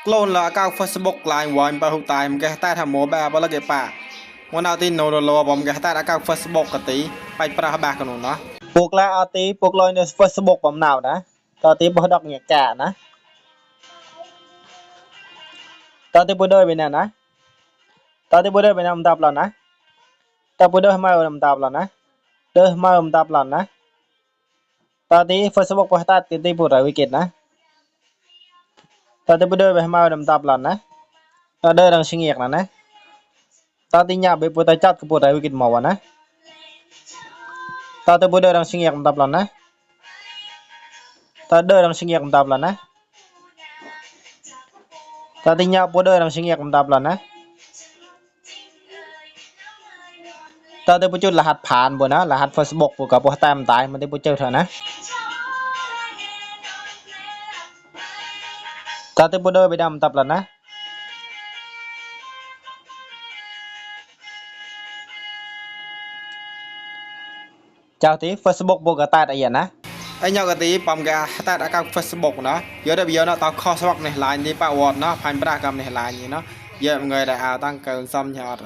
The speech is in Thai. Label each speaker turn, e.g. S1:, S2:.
S1: Clone là cao Facebook line one ba hụt tài một cái ta tham mô ba bao cái pa muốnเอาtin nô lô bom cái ta đã cao Facebook กะติไปประบากันเนาะพวกละเอาติพวกลอยใน Facebook บอมนาวนะตอติบ่ดอกเนี่ยกะนะตอติบ่ได้ไปนั่นนะตอติบ่ได้ไปนำตับแล้วนะตอบ่ได้มานำตับแล้วนะเด้อมานำตับแล้วนะตอติ Facebook บ่ตาติบ่ได้วิกฤตนะตอติบ่ได้ไปมานำตับแล้วนะตอเด้อดังสิงเอกนะตอติญาไปบ่ได้จัดก็บ่ได้วิกฤตหมอวะนะตอติบ่ได้ดังสิงเอกนำตับแล้วนะตอเด้อดังสิงเอกนำตับแล้วนะตอติญาบ่ได้ดังสิงเอกนำตับแล้วนะตอติบ่จุดรหัสผ่านบ่นะรหัส Facebook บ่ก็บ่ตามตายมันได้บ่เจอเถอะนะตอติบ่ได้ไปดำตับแล้วนะเจ้าติ Facebook บ่ก็ตาดอะนะไอ้ยอกะติปอมกะตาดอะกับ Facebook เนาะเยอะได้เยอะเนาะตอข้อสวักในไลน์นี่ปะวอดเนาะพันประกรรมในไลน์นี่เนาะเยอะngười đã ao tăng cường xâm nhọt